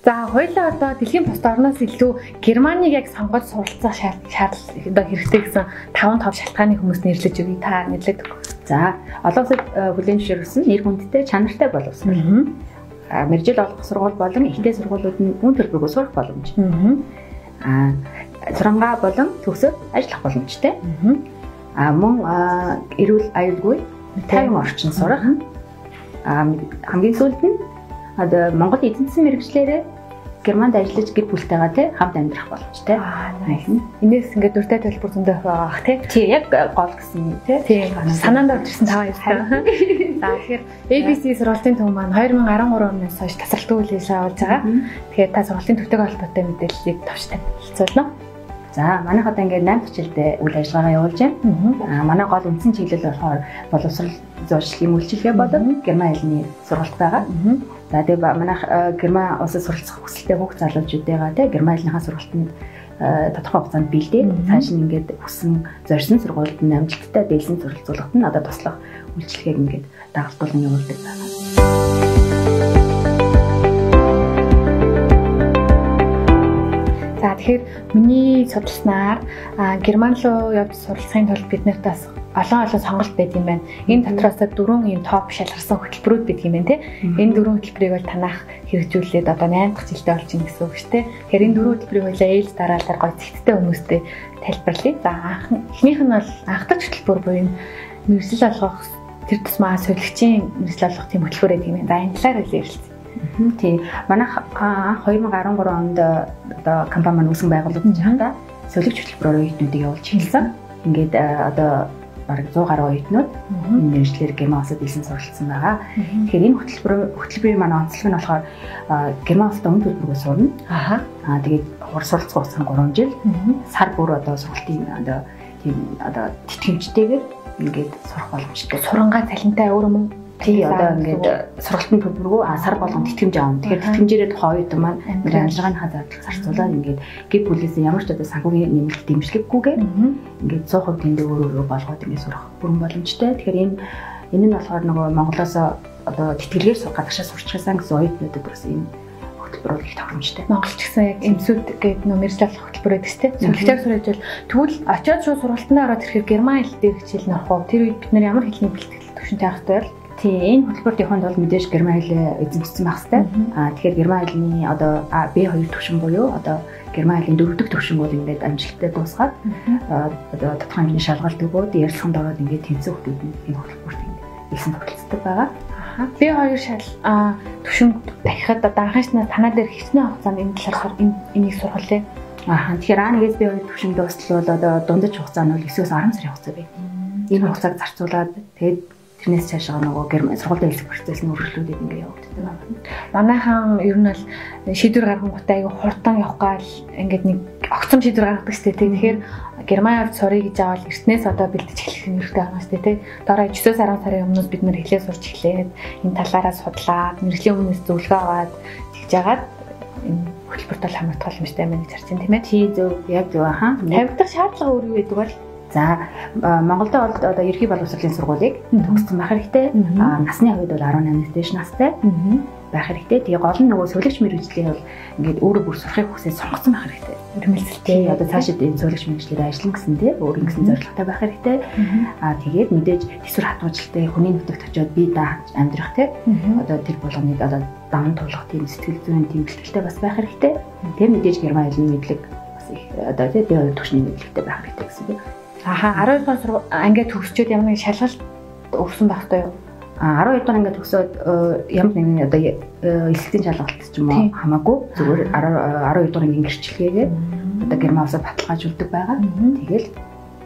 За хоёулаа одоо дэлхийн бусад орноос илүү Германыг яг сонгож суралцах шаардлага одоо хэрэгтэй гэсэн 5 топ шалтгааны хүмүүс нэрлэж өгье. Та нэрлээд өгөх. За, олон улсад хүлээн зөвшөөрсөн нэр хүндтэй, чанартай боловсрол. Мэргэжил олох сургууль болон ихтэй сургуулиуд нь үн төлбөргүй сурах боломж. Сурангаа болон төгсөөд ажиллах боломжтой. Мөн эрүүл аюулгүй тайван орчин сурах. Хамгийн сүүлд нь одоо Монгол эзэн засгийн мэргэжлээрээ Германд ажиллаж гэр бүлтэйгээ хамт амьдрах боломжтой. Энээс ингээд дүртэй төлбөр зөндөө байгаа бах тий. Яг гол гэсэн тий. Санаанд орж ирсэн таваа ярьсан. За тэгэхээр ABC сургуулийн төв маань 2013 оноос хойш тасралтгүй үйлчлэл авалж байгаа. Тэгэхээр та сургуулийн төвтэй холбоотой мэдээллийг товчтой хэлцүүлнэ. За манайх одоо ингээд 8 төчилтэй үйл ажиллагаагаа явуулж байна. Манай гол үндсэн чиглэл болохоор боловсрол зуршлын үйлчилгээ болон герман хэлний сургалт байгаа. За тэгээ манайх герман улсад суралцах хүсэлтэй хүүхд залуучуудаа герман хэлнийхаа сургалтанд тодорхой хугацаанд бэлдээд цааш нь ингээд хүссэн зорьсон сургуульд нь амжилттай дээлсэн суралцуулахад нь одоо туслах үйлчилгээг ингээд дагалдуулан явуулдаг байна. За тэгэхээр миний судалснаар Герман руу явж суралцахын тулд бид нарт бас олон сонголт байд юм байна. Энэ дотроос 4 ийм топ шалгарсан хөтөлбөрүүд байдаг юм байна тий. Энэ 4 хөтөлбөрийг бол танах хэрэгжүүлээд одоо 8 дахь жилдээ болж ийн гэсэн үг шүү дээ. Тэгэхээр энэ 4 хөтөлбөрийг хоёлаа ээлж дараалал гой зэгттэй хүмүүстээ тайлбарлая. За эхнийх нь бол анх дахь хөтөлбөр буюу мэргэжил олгох тэр тусмаа солигчийн мэргэжил олгох тийм хөтөлбөр байдаг юм байна. За энэ талаар хэлээ. Тийм. Манайх 2013 онд одоо компани маань үүсгэн байгуулагдаж байхдаа солигч хөтөлбөрөөр оюутнуудыг явуулж эхэлсэн. Ингээд одоо бараг 100 гаруй оюутнууд энэ мэргэжлэр Герман улсад илсэн суралцсан байгаа. Тэгэхээр энэ хөтөлбөрийн манай онцлог нь болохоор Герман улсад үн төлбөргүй сурна. Тэгээд суралцах хугацаа нь 3 жил. Сар бүр одоо сургалтын одоо тийм одоо тэтгэмжтэйгээр ингээд сурах боломжтой. Сурангаа цалинтай өөр юм. Тий одоо ингээд сургалтын төлбөргүй сар болгон тэтгэмж аавна. Тэгэхээр тэтгэмжээрээ тухайн оюутан маань ажиллагааны зардал зарцуулаад ингээд гэр бүлээс ямар ч одоо санхүүгийн нэмэлт дэмжлэггүйгээр ингээд 100% тэндээ өөрөө болгоод ингээд сурах бүрэн боломжтой. Тэгэхээр энэ нь болохоор нөгөө Монголоос одоо тэтгэлгээр гадагшаа сурчсан гэсэн оюутнуудад бас энэ хөтөлбөр их тохиромжтой. Монголч гэсэн яг эмсүүд гэдэг нөө мэргэжил олох хөтөлбөр байдаг шүү дээ. Солигчаар сурж бол тэгвэл очиод шууд сургалтандаа ороод ирэхээр герман хэл дээр хичээл нөх уу? Тэр үед бид нар ямар хэлний бэлтгэл төвшөнтэй авахтай бол тий энэ хөтөлбөрт явахын тулд мэдээж герман хэлээ эзэмшсэн байх хэрэгтэй. Тэгэхээр герман хэлний одоо B2 төвшин буюу одоо герман хэлний 4 дахь төвшин бол ингээд амжилттай дуусгаад одоо тодорхой хэмжээний шалгалт өгөөд ярилцлаганд ороод ингээд тэнцэх хүмүүс энэ хөтөлбөрт илсэн тогтолцдог байгаа. B2 төвшин дахиад одоо анхааснаас танаа дээр хичнээн хугацаанд энэ талаар энийг сургалаа. Тэгэхээр A1-ээс B2 төвшин дуустал бол одоо дундаж хугацаа нь бол 9-өөс 10 сарын хугацаа байна. Энэ хугацааг зарцуулаад тэгээд тэрнээс цаашаа нөгөө герман сургуулийн хэлэх процесс нь үргэлжлүүлээд ингээ явагддаг байна. Манайхан ер нь бол шийдвэр гаргахтай аяга хурдан явах гал ингээд нэг огцом шийдвэр гаргадаг шүү дээ. Тэгэхээр герман явж сурыг гэж аваад эртнээс одоо бэлдэж эхлэх хэрэгтэй байгаа шүү дээ. Дараа 9-10 сарын өмнөөс бид нэр хэлээ сурч эхлээд энэ талаараа судлаад мэргэжлийн өмнөөс зөвлөгөө аваад тэгж яагаад энэ хөтөлбөрт бол хамаатах боломжтой байна гэж харж байна тийм ээ. Тий зөв яг зөв тавигдах шаардлага өөр юу гэдэг бол за Монголд одоо ерхий боловсролын сургуулийг төгссөн байх хэрэгтэй. Насны хувьд бол 18-аас дээш настай байх хэрэгтэй. Тэгээ гол нь нөгөө солигч мэргэжлийн бол ингээд өөрөө бүр сурахыг хүсээд сонгоцсон байх хэрэгтэй. Өрмөлцөлтэй одоо цаашид энэ солигч мэргэжлээр ажиллана гэсэн тийм өөр ингэсэн зорилготой байх хэрэгтэй. Тэгээд мэдээж төсвөр хатуужилттай хүний нутагт очиод бие дааж амьдрах тийм одоо тэр болгоныг одоо даван туулах тийм сэтгэл зүйн тийм бэлтгэлтэй бас байх хэрэгтэй. Тэр мэдээж герман хэлний мэдлэг бас их одоо тийм B2 төвшний мэдлэгтэй байх хэрэгтэй гэсэн үг. 12 дугаар ангид төгсчөөд ямар нэг шалгалт өгсөн байхгүй юу? 12 дугаар ангид төгсөөд ямар нэгэн одоо эсэлтийн шалгалт ч юм уу хамаагүй зүгээр 12 дугаар ангийн гэрчлэгээгээ одоо герман улсад баталгаажуулдаг байгаа. Тэгэл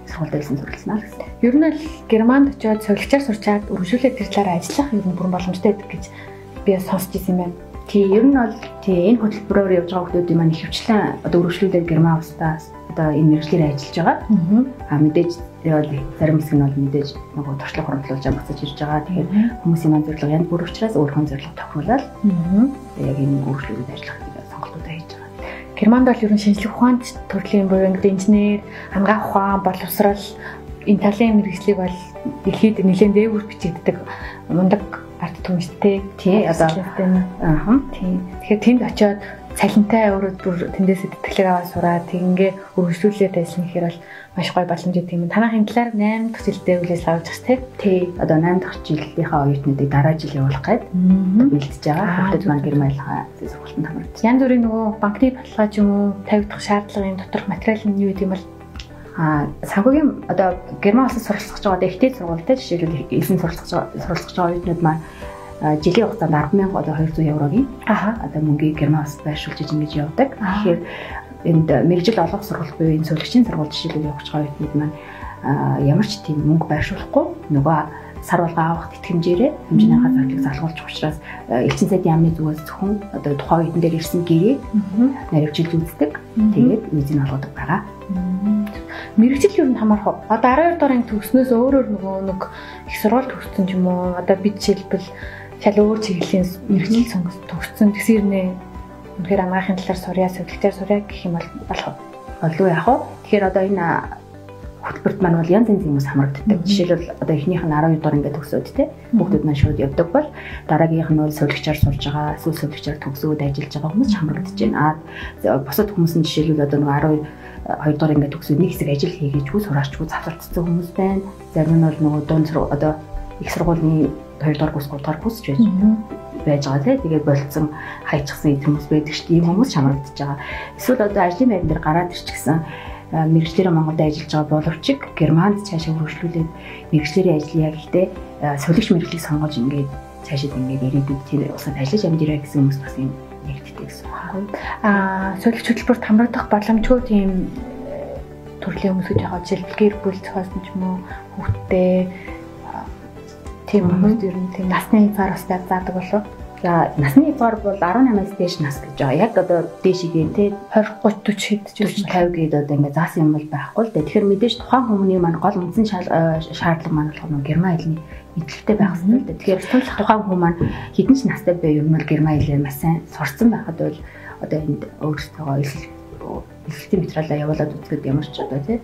сургуульд хэлсэн суралцнаа гэсэн. Ер нь л германд очиод солигчаар сурчаад үргэлжлүүлээд тэр талаар ажиллах ер нь бүрэн боломжтой байдаг гэж би сонсч ирсэн юм байна. Тий ер нь бол тий энэ хөтөлбөрөөр явж байгаа хүмүүсийн маань ихэвчлэн одоо үргэлжлүүлээд герман улсаас одоо энэ мэргэжлэр ажиллаж байгаа. Мэдээж зарим хэсэг нь бол мэдээж нөгөө туршлага хөрвүүлж амсаж ирж байгаа. Тэгэхээр хүмүүсийн маань зорилго янз бүр учраас өөрийнхөө зорилго тохируулаад яг энэ үргэлжлүүлээд ажиллахыг сонголтуудаа хийж байгаа. Германд бол ер нь шинжлэх ухаанд төрлийн буюу ингээд инженер, хамгаалах ухаан, боловсрол энэ талын мэргэжлийг бол дэлхийд нэлээд дээгүүр бичигддэг мундаг арт түмжтэй тий одоо тийм. Тэгэхээр тэнд очиод цалинтай өөрөө бүр тэндээс тэтгэлэг аваад сураад тэгингээ үргэлжлүүлээд байсан гэхээр бол маш гоё боломж өгдөг юм. Танах энэ талаар 8 дахь жилдээ үлээс авч байгаа тий. Одоо 8 дахь жилийнхаа оюутнуудыг дараа жил явуулах гээд бэлдэж байгаа. Хүүхдүүд маань гэр маялгаа сургалтанд хамрагдсан. Янз бүрийн нөгөө банкны баталгаа ч юм уу тавигдах шаардлагын доторх материал нь юу гэдэм бол санхүүгийн одоо герман улсад суралцах байгаа ихтэй сургуультай жишээлбэл элсэн суралцах байгаа оюутнууд маань жилийн хугацаанд 10,000 одоо 200 еврогийн одоо мөнгийг герман улсад байршуулж ингэж явдаг. Тэгэхээр энд мэргэжил олгох сургалт буюу энэ сувлагчийн сургууль жишээлбэл явах байгаа оюутнууд маань ямар ч тийм мөнгө байршуулахгүй нөгөө сар болго авах тэтгэмжээрээ хэмжээнийхээ зардлыг залгуулж учраас элчин сайдын яамны зүгээс зөвхөн одоо тухайн оюутан дээр ирсэн гэрээг наривчилж үздэг. Тэгээд визийг олгодог байгаа. Мэргэжил юу н хамаарах. Одоо 12 дугаар анги төгснөөс өөрөөр нөгөө нэг их сургууль төгссөн ч юм уу одоо бид жишээлбэл шал өөр чиглэлийн мэргэжил сонгож төгссөн тэгсэрнээ үнэхээр амгаахын талаар сурья, сувлагчаар сурья гэх юм бол болох болов яах вэ? Тэгэхээр одоо энэ хөтөлбөрт маань бол янз янзын хүмүүс хамрагддаг. Жишээлбэл одоо эхнийх нь 12 дугаар ингээд төгсөөд те хүүхдүүд маань шууд явдаг бол дараагийнх нь бол сувлагчаар сурж байгаа, эсвэл сувлагчаар төгсөөд ажиллаж байгаа хүмүүс хамрагдаж байна. Бусад хүмүүс нь жишээлбэл одоо нэг 12 дугаар ингээд төгсөөд нэг хэсэг ажил хийгээчгүй сураачгүй завсардсан хүмүүс байна. Зарим нь бол нөгөө дунд одоо их сургуулийн 2 дугаар курс 3 дугаар курс байж байгаа тий. Тэгээд болцсон хайчихсан хүмүүс байдаг шүү дээ. Ийм хүмүүс хамрагдаж байгаа. Эсвэл одоо ажлын байран дээр гараад ирчихсэн мэргэжлэрээ Монголд ажиллаж байгаа боловч Германд цаашаа хөрвүүлээд мэргэжлэрийн ажиллая гэхдээ сувлагч мэргэжлийг сонгож ингээд цаашаа ингээд ирээдүйд тэр усад ажиллаж амжираа гэсэн хүмүүс бас юм нэгддэг гэсэн үг байхгүй. Сувлагч хөтөлбөрт хамрагдах боломжгүй тийм төрлийн хүмүүс гэж байгаа. Жишээлбэл гэр бүл зохиосон ч юм уу хүүхдтэй тийм хүмүүс ер нь тийм насны хязгаар бас заадаг болов. За насны хязгаар бол 18-аас дээш нас гэж байгаа. Яг одоо дээшигээ те 20 30 40 50 гээд одоо ингээд заасан юм бол байхгүй л дээ. Тэгэхээр мэдээж тухайн хүмүүний маань гол үндсэн шаардлага маань болох нь герман хэлний мэдлэгтэй байх хэрэгтэй л дээ. Тэгэхээр тухайн хүмүүс маань хэдэн ч настай бай юм бол герман хэлээр маш сайн сурцсан байхад бол одоо энд өөрсдөө илэрхийлэлтийн материалаа явуулаад үзэхэд ямар ч одоо те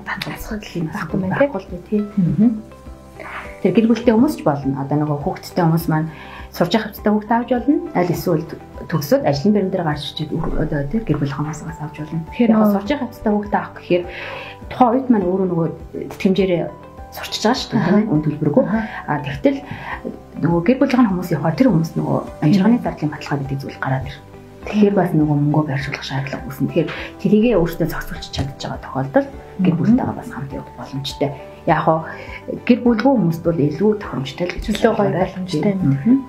татгалзах гэх юм байхгүй л дээ тий. Тэр гэр бүлтэй хүмүүс ч болно. Одоо нөгөө хүүхэдтэй хүмүүс маань сурж явах хэвчтэй хүүхд авч болно. Аль эсвэл төгсөөд ажлын байран дээр гарч ирчээд одоо тэр гэр бүлийн хүмүүсээс авч болно. Тэгэхээр нөгөө сурж явах хэвчтэй хүүхд авах гэхээр тухайн үед маань өөрөө нөгөө тэтгэмжээрээ сурчиж байгаа шүү дээ тийм ээ үн төлбөргүй. Тэгтэл нөгөө гэр бүлийн хүмүүс явахаар тэр хүмүүс нөгөө амжиргааны зардлын баталгаа гэдэг зүйл гараад ир. Тэгэхээр бас нөгөө мөнгө байршуулах шаардлага үүснэ. Тэгэхээр тэрийгээ өөртөө зохицуулж чадчих байгаа тохиолдолд гэр бүлтэйгээ бас хамт явах боломжтой. Яг хоо гэр бүлгүй хүмүүст бол илүү тохиромжтой л гэж илүү гоё боломжтой.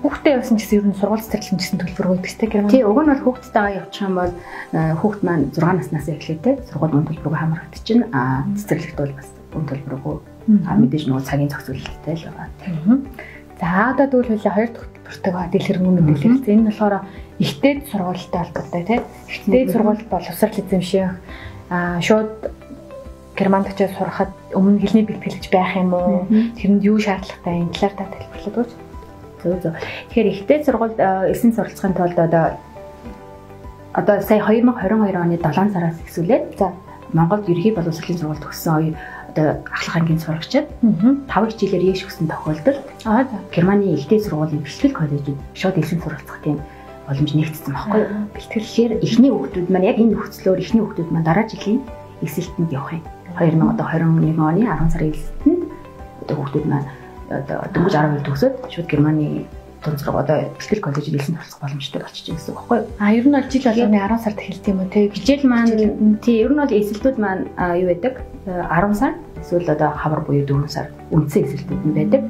Хүүхдээ явсан гэсэн ер нь сургууль цэцэрлэгэн гэсэн төлбөр өгдөгтэй гэр мөн. Тий, уг нь бол хүүхдтэйгээ явчих юм бол хүүхд маань 6 наснаас эхлээд сургууль үн төлбөрөөр хамрагдчихна. Цэцэрлэгт бол бас үн төлбөрөөр мэдээж нөгөө цагийн зохицуулалттай л байгаа. За одоо тэгвэл хоёлаа 2 дахь төлбөртэйгээ дэлгэрэнгүй мэдээлэл. Энэ болохоор ихтэй сургуультай холбоотой тий. Ихтэй сургууль боловсрол эзэмших шууд германд очиж сурахад өмнө хэлний бэлтгэлж байх юм уу? Тэрэнд юу шаардлагатай энэ талаар та тайлбарлаад өгөөч. Зөв. Тэгэхээр ихтэй сургуульд элсэн суралцахын тулд одоо сая 2022 оны 7 сараас эхлүүлээд за Монголд ерхий боловсролын сургууль төгссөн одоо ахлах ангийн сурагчид 5 хичээлээр яаш өгсөн тохиолдолд Германы ихтэй сургуулийн бэлтгэл коллежид шууд элсэн суралцах тийм боломж нэгдсэн байхгүй юу? Бэлтгэлээр эхний хүүхдүүд маань яг энэ нөхцлөөр эхний хүүхдүүд маань дараа жилийн эсэлтэнд явах юм. 2021 оны 10 сарын эсэлтэнд одоо хүүхдүүд маань одоо дөнгөж 12 төгсөөд шууд Германы тонцрог одоо бэлтгэл коллежид элсэн суралцах боломжтой болчихж байгаа гэсэн үг байхгүй юу? Ер нь бол жил болгоны 10 сард эхэлт юм уу те? Хичээл маань тий ер нь бол эсэлтүүд маань юу байдаг? 10 сар эсвэл одоо хавар буюу 4 сар үндсэн эсэлтүүд нь байдаг.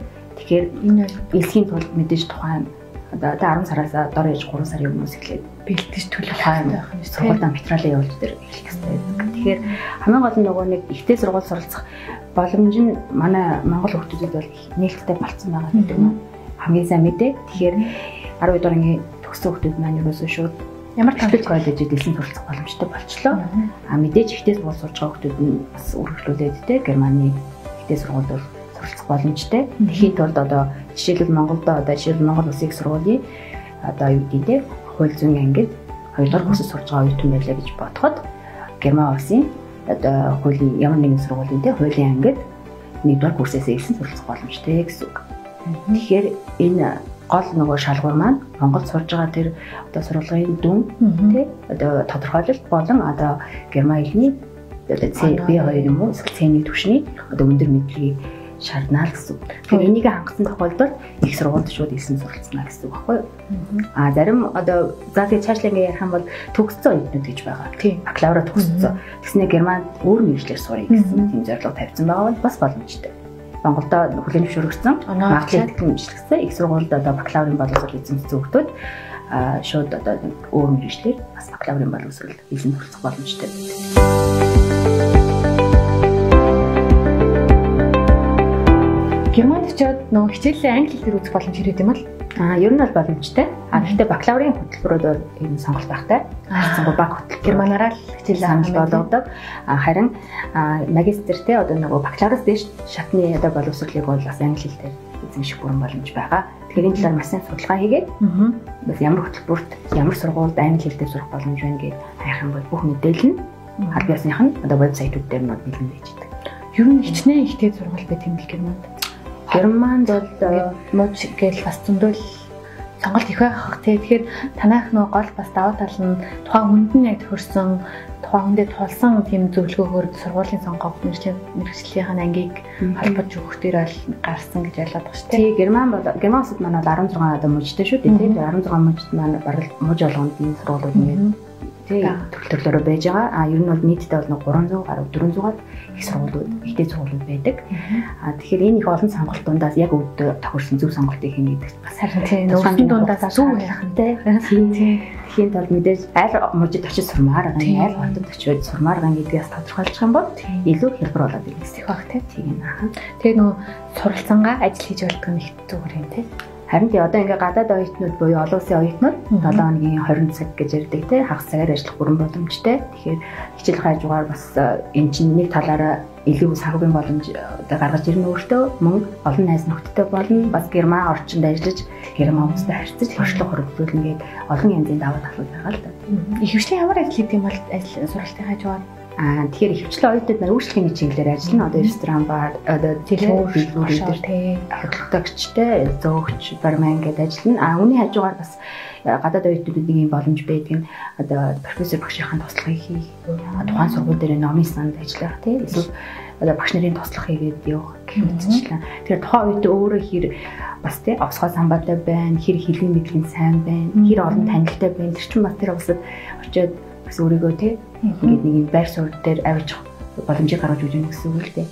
Тэгэхээр энэ элсхийн тулд мэдээж тухайн одоо 10 сараас дор ээж 3 сарын өмнөөс эхлээд бэлтгэж төлөх хэрэгтэй байх юм. Сургуультай материалын явуулж дээр эхлэх хэрэгтэй байдаг. Тэгэхээр хамгийн гол нь нөгөө нэг ихтэй сургууль суралцах боломж нь манай Монгол хүүхдүүдэд бол нээлттэй болцсон байгаа гэдэг нь хамгийн сайн мэдээ. Тэгэхээр 12 дугаар ангийн төгссөн хүүхдүүд маань ерөөсөө шууд ямар бэлтгэл коллежид элсэн суралцах боломжтой болчлоо. Мэдээж ихтэй сургууль сурж байгаа хүүхдүүд нь бас үргэлжлүүлээд те Германы ихтэй сургууль бол суралцах боломжтой. Тэхийн тулд одоо жишээлбэл Монголд одоо жишээлбэл Монгол Улсын их сургуулийн одоо юу гэдэг те хууль зүйн ангид 2 дугаар курсд сурж байгаа оюутан байлаа гэж бодоход Герман улсын одоо хуулийн ямар нэгэн сургуулийн те хуулийн ангид 1 дугаар курсээс элсэн суралцах боломжтой гэсэн үг. Тэгэхээр энэ гол нөгөө шалгуур маань Монголд сурж байгаа тэр одоо сургуулийн дүн тий одоо тодорхойлолт болон одоо герман хэлний одоо C2 юм уу эсвэл C1 түвшний одоо өндөр мэдлэгийг шаардна л гэсэн. Тэгэхээр энийг хангасан тохиолдолд их сургуульд шууд илсэн суралцна гэсэн үг байхгүй юу? Зарим одоо за тэгээ цаашлаа ингээ ярих юм бол төгссөн оюутнууд гэж байгаа. Бакалавра төгссөн. Тэгснэ Германд өөр мэргэжлэр сурах гэсэн тийм зорилго тавьсан байгаа бол бас боломжтой. Монголдо хүлээн зөвшөөрөгдсөн магадлал техникчлэгсэн их сургуульд одоо бакалаврын боловсрол эзэмшсэн хүүхдүүд шууд одоо өөр мэргэжлэр бас бакалаврын боловсрол эзэмших боломжтой. Германд очиод нөгөө хичээлээ англи хэлээр үзэх боломж ирээд юм л. Ер нь бол боломжтой. Гэхдээ бакалаврын хөтөлбөрөөр энэ сонголт багтай. Харцсангүй баг хөтөлбөр. Германаараа л хичээлээ хамт болгодог. Харин магистр те одоо нөгөө бакалавраас дээш шатны одоо боловсролыг бол бас англи хэлээр эзэмших бүрэн боломж байгаа. Тэгэхээр энэ талаар маш сайн судалгаа хийгээд бас ямар хөтөлбөрт ямар сургуульд англи хэлээр сурах боломж байна гэж хайх юм бол бүх мэдээлэл нь аль биесных нь одоо вебсайтууд дээр нь бэлэн байж байгаа. Ер нь хичнээн ихтэй сургууль байт юм л Германд. Германд бол мууч гээл бас зөндөл сонголт их байх. Тэгэхээр танайх нөгөө гол бас даваа тал нь тухайн хүнд нь яг тохирсон, тухайн хүндэд тулсан тийм зөвлөгөөгөөр сургуулийн сонгох мэргэжлийн ангийг холбож өгөх дээр бол гарсан гэж ойлгоод байгаа шүү дээ. Тий, Герман улсад манай 16 одоо мужтай шүү дээ. Тий, 16 мужид манай бараг муж болгонд энэ сургуулиуд ингээд тий төрлөөрөө байж байгаа. Ер нь бол нийтдээ бол 300 гаруй 400-аад их сургуулиуд, ихтэй сургуулиуд байдаг. Тэгэхээр энэ их олон сонголтуудаас яг өвдө тохирсон зөв сонголтыг хийнэ гэдэг бас харин тий нөөцийн дундаас зөв ялхантай. Тийхийн тулд мэдээж аль мужид очиж сурмаар байгаа, аль хотод очиж сурмаар байгаа гэдгээс тодорхойлчих юм бол илүү хэлбэр болоод ирэх гэсэн баг тий. Тийм аа. Тэгээ нөгөө суралцангаа ажил хийж болдог нь их зүгээр юм тий. Харин тий одоо ингээ гадаад оюутнууд буюу олон улсын оюутнууд 7 хоногийн 20 цаг гэж ярьдаг тий хагас цагаар ажиллах бүрэн боломжтой. Тэгэхээр хичээл хажуугаар бас эн чинь нэг талаараа илүү санхүүгийн боломж одоо гаргаж ирнэ өөртөө мөн олон найз нөхдөдтэй болно. Бас Герман орчинд ажиллаж Герман хүмүүстэй харьцаж туршлага хөрвүүлнэ гээд олон янзын даваа талууд байгаа л да. Ихэвчлэн ямар ажил хийх юм бол ажил сургалтын хажуугаар тэгэхээр ихэвчлэн оюутнууд нар үйлчлэгийн чиглэлээр ажиллана. Одоо ресторан, бар, одоо телевизээр тий хөдөлгөөгчтэй, зөөгч, бармен гэдэг ажиллана. Үүний хажуугаар бас гадаад оюутнуудын ийм боломж байдаг нь одоо профессор багшийн туслахыг хийх, тухайн сургууль дээр номын санд ажиллах тий эсвэл одоо багш нарын туслах хийгээд явах гэх мэтчлэн. Тэгэхээр тухайн оюутан өөрөө хэр бас тий овсгой самбаатай байна, хэр хэлний мэдлэг сайн байна, хэр олон танилтай байна. Тэр чинь бас тэр усад очиод бас өөрийгөө тий ингээд нэг юм байр суурь дээр авиж боломжийг гаргаж үзэх гэсэн үг л дээ.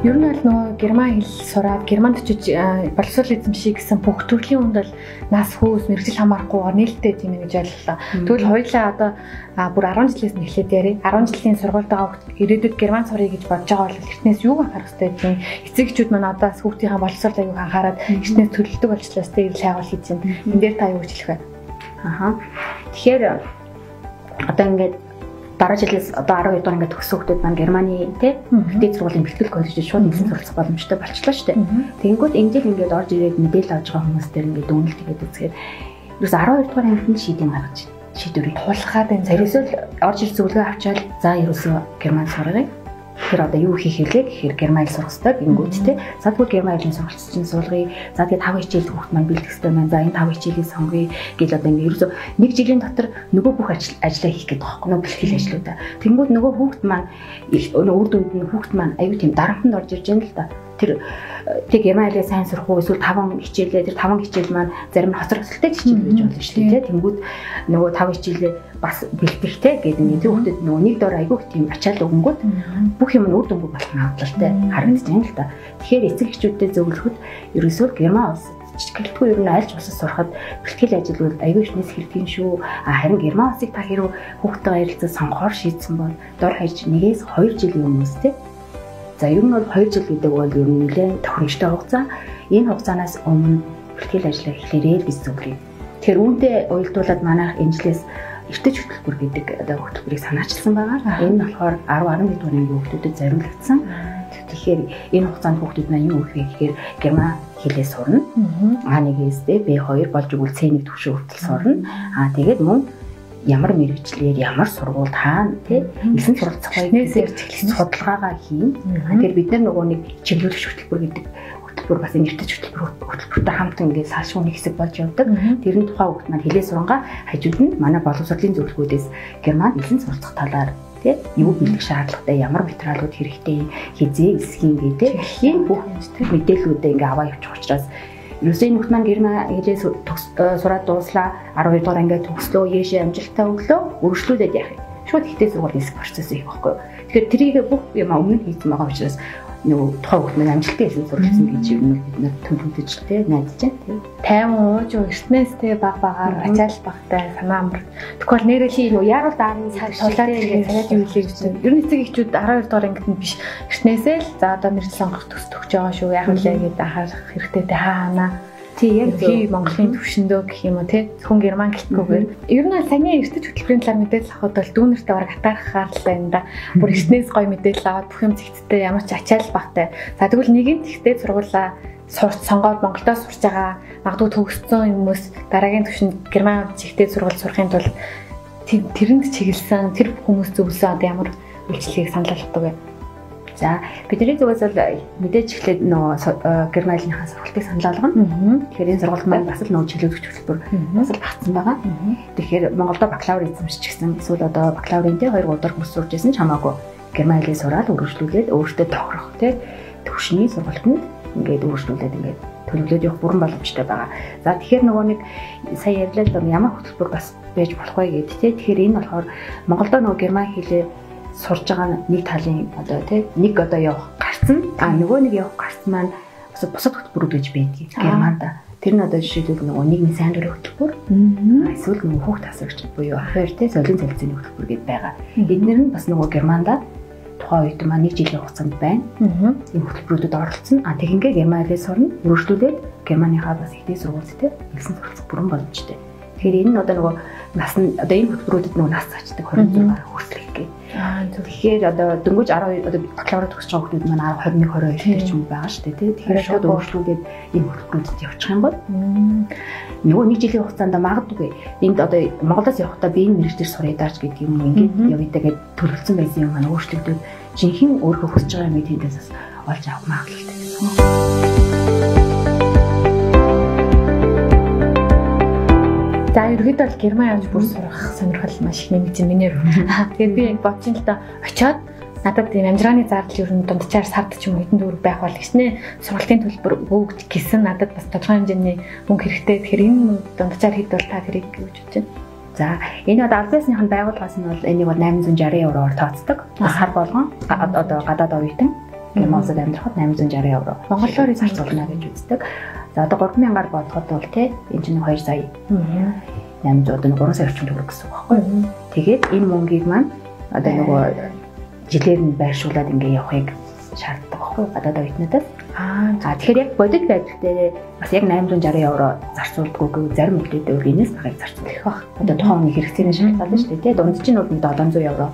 Ер нь бол нөгөө герман хэл сураад Германд очиж боловсрол эзэмших гэсэн бүх төрлийн хүнд бол нас хөөс мэрэгжил хамаарахгүйгээр нээлттэй тийм ээ гэж ойлголоо. Тэгвэл хоёулаа одоо бүр 10 жилээс нь эхлээд яри 10 жилийн сургуульд байгаа хүүхд ирээдүйд герман сурыг гэж бодож байгаа бол эртнээс юу анхаарах хэрэгтэй тийм эцэг эхчүүд маань одоо хүүхдийнхээ боловсрол аягүй анхаарад эртнээс төлөвлөдөг болчихлоос тэр хайгуул хийж байна. Энэ дээр та юу гэж хэлэх вэ? Тэгэхээр одоо ингээд дараа жилээс одоо 12 дугаар ингээд төгссөн хүмүүс маань Германы тий ихтэй сургуулийн бэлтгэл коллежид шууд нэгэн суралцах боломжтой болчихлоо шүү дээ. Тэгэнгүүт энэ жил ингээд орж ирээд мэдээлэл авч байгаа хүмүүс дээр ингээд дүнэлт хийгээд үзэхээр ерөөс 12 дугаар ангид шийдэн гаргаж шийдвэрийг туулахад энэ ерөөсөө орж ир зөвлөгөө авчаал за ерөөсөө Герман сургая. Тэгэхээр одоо юу хийх хэлээ гэхээр герман хэл сурах хэрэгтэй гингүүттэй. За тэгвэл герман хэлний сургалт чинь суулгая. За тэгээд 5 хичээл хүүхд маань бэлдэх хэрэгтэй байна. За энэ 5 хичээлийг сонгоё гэж одоо ингэ ерөөсөө нэг жилийн дотор нөгөө бүх ажлаа хийх гэдэг байхгүй нөгөө бэлтгэл ажлуудаа. Тэнгүүд нөгөө хүүхд маань үр дүнд нь хүүхд маань аюу тийм дарамтанд орж ирж байна л да. Тэр герман хэлээ сайн сурах уу эсвэл 5 хичээлээ тэр 5 хичээл маань зарим нь хоцрог хөсөлтэй хичээл байж болно шүү дээ. Тэнгүүд нөгөө 5 хичээлээ бас бэлтгэхтэй гэдэг нэг хүүхдэд нөгөө нэг дор аюу тийм ачаал өгөнгөт бүх юм нь үр дүнгүй болох магадлалтай харагдаж байна л да. Тэгэхээр эцэг эхчүүдэд зөвлөхөд ерөөсөө герман улс гэлтгүй ер нь альж усаас сурахад бэлтгэл ажил бол аюу ихнээс хэрдгийн шүү. Харин герман улсыг та хэрэг хүүхдтэйгээ ярилцаж сонгохоор шийдсэн бол дор хаяж 1-2 жилийн өмнөөс тий. За ер нь бол 2 жил гэдэг бол ер нь нэлээд тохиромжтой хугацаа. Энэ хугацаанаас өмнө бэлтгэл ажлаа эхлэрээ л гэсэн үг юм. Тэгэхээр үүнтэй уялдуулаад манайх энэ жилээс эртэж хөтөлбөр гэдэг одоо хөтөлбөрийг санаачилсан байгаа. Энэ нь болохоор 10-11 дугаар ангийн хүүхдүүдэд зориулагдсан. Тэгэхээр энэ хугацаанд хүүхдүүд маань юу хийх вэ гэхээр герман хэлээ сурна. А1-ээс B2 болж игэл C1 түвшин хүртэл сурна. Тэгээд мөн ямар мэргэжлэр ямар сургуульд хаана тий элсэн суралцах байснаас судалгаагаа хийн. Тэгэхээр бид нар нөгөө нэг чиглүүлэгч хөтөлбөр гэдэг хөтөлбөр бас нэртэйч хөтөлбөртэй хамт ингээд салшууны хэсэг болж явдаг. Тэрний тухай хүүхд маань хилээ сурангаа хажууд нь манай боловсролын зөвлөгөөнөөс Германд элсэн суралцах талаар тий юу хийх шаардлагатай, ямар материалууд хэрэгтэй, хизээ эсхийн гэдэг ийм бүх мэдээллүүдээ ингээд аваа явуучих учраас ерөөсөө нөхд маань Герман хэлээ сураад дууслаа 12 дугаар ангид төгслөө, яашаа амжилттай өглөө, өргөжлүүлээд яах юм. Шууд ихтэй сургууль хийх процесс их байхгүй юу. Тэгэхээр тэрийг бүх юм өмнө хийсэн байгаа учраас нөгөө тухайн хүүхд маань амжилттай хэлсэн суралцсан гэж юм бид нар төлөвлөж тэ найдаж байна тийм. 50 ууж эртнээстэй баг багаар ачаал багтай санаа амар. Тэгвэл нэрээ нөгөө яарал дааны тулаад тэгээд юу хийх гэсэн. Ер нь эцэг эхчүүд 12 дугаар ангид нь биш эртнээсээ л за одоо мэрэл сонгох төс төгж байгаа шүү. Яг үлээ гэдээ анхаарах хэрэгтэй тэ хаана. Тий яг Монголын төвшөндөө гэх юм уу тий зөвхөн Герман гэлтгүйгээр ер нь саяны эртэж хөтөлбөрийн талаар мэдээлэл авахд бол дүүнэртэй бараг атаархаар л байна да. Бүр эртнээс гоё мэдээлэл аваад бүх юм зэгцтэй ямар ч ачаал багтай. За тэгвэл нэгэн тэгтээ сургуулаа сонгоод Монголдо сурч байгаа магадгүй төгссөн хүмүүс дараагийн төвшөнд Герман зэгтэй сургууль сурахын тулд тэрэнд чиглэсэн тэр хүмүүс зөвлөсөн одоо ямар үйлчлэгийг санал болгодог вэ? За бидний зүгээс бол мэдээж эхлээд нөгөө Германыхаа сургалтыг санал болгоно. Тэгэхээр энэ сургалт маань бас л нөгөө чиглүүлэгч хөтөлбөр бас л багтсан байгаа. Тэгэхээр Монголдо бакалавр эзэмшиж гисэн эсвэл одоо бакалаврын дээр 2 удаа курс сурж байсан ч хамаагүй Германы хэлийг сураад өргөжлүүлээд өөртөө тохирох тий төвшний сургалтанд ингээд өргөжлүүлээд ингээд төлөвлөж явах бүрэн боломжтой байгаа. За тэгэхээр нөгөө нэг сая ярьлаа л ямар хөтөлбөр бас байж болох вэ гэдэг тий. Тэгэхээр энэ болохоор Монголдо нөгөө Герман хэлээ сурж байгаа нэг талын одоо тий нэг одоо явах гарцсан нөгөө нэг явах гарцсан маань бас бусад хөтөлбөрүүд гэж байдгийг Германд тэр нь одоо жишээлбэл нөгөө нийгмийн сайн дурын хөтөлбөр эсвэл нөгөө хүүхд тасрагч буюу афер тий солин солилцооны хөтөлбөр гэдээ байгаа. Эдгээр нь бас нөгөө Германд тухайн үед маань 1 жилийн хугацаанд байна. Энэ хөтөлбөрүүдэд оролцсон. Тэгэхингээ Герман хэлээр сурна, өргөжлүүлээд Германыхаа бас ихтэй сургуультай элсэн суралцах бүрэн боломжтой. Тэгэхээр энэ нь одоо нөгөө нас нь одоо энэ хөтөлбөрүүдэд нөгөө нас цаачдаг 26 хүртэл их гээ. Тэгэхээр одоо дөнгөж 12 одоо бакалавр төгсөж байгаа хүмүүс маань 21 22 гэж юм байгаа шүү дээ тий. Тэгэхээр шууд өөрчлүүлээд энэ хөтөлбөрүүдэд явчих юм бол нөгөө 1 жилийн хугацаанд магадгүй энд одоо Монголоос явахдаа би энэ мэргэжлэр сурах даарч гэдэг юм ингээд явъя гэж төлөвлөсөн байсан юм маань өөрчлөгдөд жинхэнэ өөрөө хүсэж байгаа юм тэндээс бас олж авах магадлалтай гэсэн. За ерөөдөө бол Герман явж бүр сурах сонирхол маш их нэмэгдсэн миний хувьд. Тэгээд би яг бодсон л та очиод надад ийм амжиргааны зардал ер нь дунджаар сард ч юм уу хэдэн төгрөг байх бол гэснээ сургалтын төлбөр өгч гисэн надад бас тодорхой хэмжээний мөнгө хэрэгтэй. Тэгэхээр энэ дунджаар хэд бол та тэрийг гэж бодож байна. За энэ одоо аль биесийн байгууллагаас нь бол энийг бол 860 евроор тооцдог. Сар болгон одоо гадаад оюутан Германд амьдрахад 860 евро монголоор зарцуулна гэж үздэг. За одоо 3000-аар бодоход бол тий энэ чинь 2 сая. 800 3 сая орчим төгрөг гэсэн үг байхгүй юу? Тэгээд энэ мөнгийг маань одоо нөгөө жилээр нь байршуулад ингээ явахыг шаарддаг байхгүй юу? Гадаад оюутнуудаас. Тэгэхээр яг бодит байдал дээр бас яг 860 евро зарцуулдаг үг зарим үйлдэлүүд энэс багыг зарцуулах байх. Одоо тухайн хүний хэрэгцээний шалтгаална шүү дээ тий. Дунд чинь бол 700 евро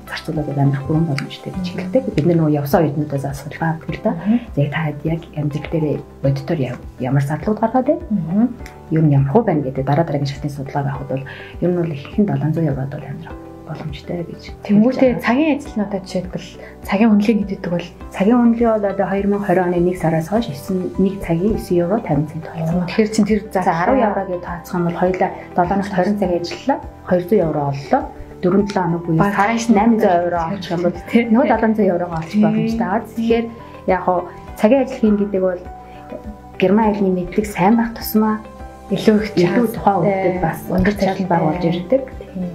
зарцуулаад амьдрах бүрэн боломжтой гэж хэлдэг. Бид нөгөө явсан оюутнуудаас асуулгаа авдаг л да. Яг та яг амьдрал дээр бодитоор ямар зардлууд гаргаад байна? Ер нь ямар хөө байна гэдэг дараагийн шатны судалгаа авахд бол ер нь бол ихэнх 700 еврод бол амьдрах боломжтой гэж. Тэнгүүтээ цагийн ажил нь одоо жишээлбэл цагийн үнэлгээ хийдэг бол цагийн үнэлгээ бол одоо 2020 оны 1 сараас хойш 1 цагийн 9 евро 50 цент болсон. Тэгэхээр чинь тэр за 10 евро гэж тооцох юм бол хоёулаа 7-наас 20 цаг ажиллалаа 200 евро оллоо. 4-7 хоног буюу сард 800 евро олчих юм бол нөгөө 700 еврогоо олчих боломжтой. Тэгэхээр яг хоо цагийн ажил хийн гэдэг бол Герман хэлний мэдлэг сайн байх тусмаа илүү их тухайн үедээ бас өндөр цалин баг болж ирдэг.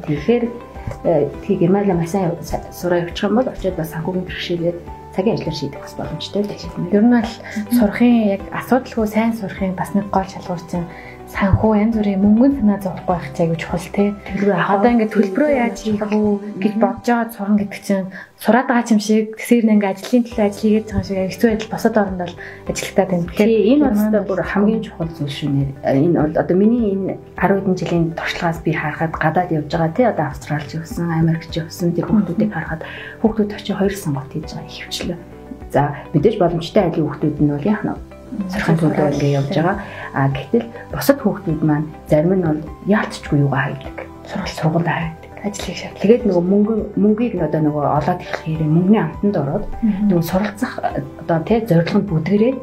Тэгэхээр Германд маш сайн сураа явуучих юм бол очиод бас санхүүгийн бэрхшээлээ цагийн ажиллаар шийдэх бас боломжтой гэж хэлмээр. Ер нь бол сурахын яг асуудалгүй сайн сурахын бас нэг гол шалгуур чинь санхүү янз бүрийн мөнгөнд санаа зовхгүй байх чиг гэж чухал те. Одоо ингээд төлбөрөө яаж хийх вэ гэж бодож байгаа сурна гэдэг чинь сураад байгаа юм шиг тэсэр нэг ажлын төлөө ажил хийгээд байгаа шиг хэцүү байдал босоод оронд бол ажилтаа тань. Тэгэхээр энэ баста бүр хамгийн чухал зүйл шүү нэр. Энэ бол одоо миний энэ 10 хэдэн жилийн туршлагаас би харахад гадаад явж байгаа те одоо Австралич явсан, Америкч явсан тэр хүмүүсийг харахад хүүхдүүд очиж 2 сонголт хийж байгаа их хвчлээ. За мэдээж боломжтой айлын хүүхдүүд нь бол яах нь сурахын төлөө ингээ явж байгаа. Гэтэл бусад хүүхдүүд маань зарим нь бол яалтчгүй юугаа хайдаг. Сургуульд хайдаг. Ажлыг шат. Тэгээд нөгөө мөнгийг одоо нөгөө олоод ирэхээр мөнгөний амтанд ороод нөгөө суралцах одоо тий зорилгонд бүдгэрээ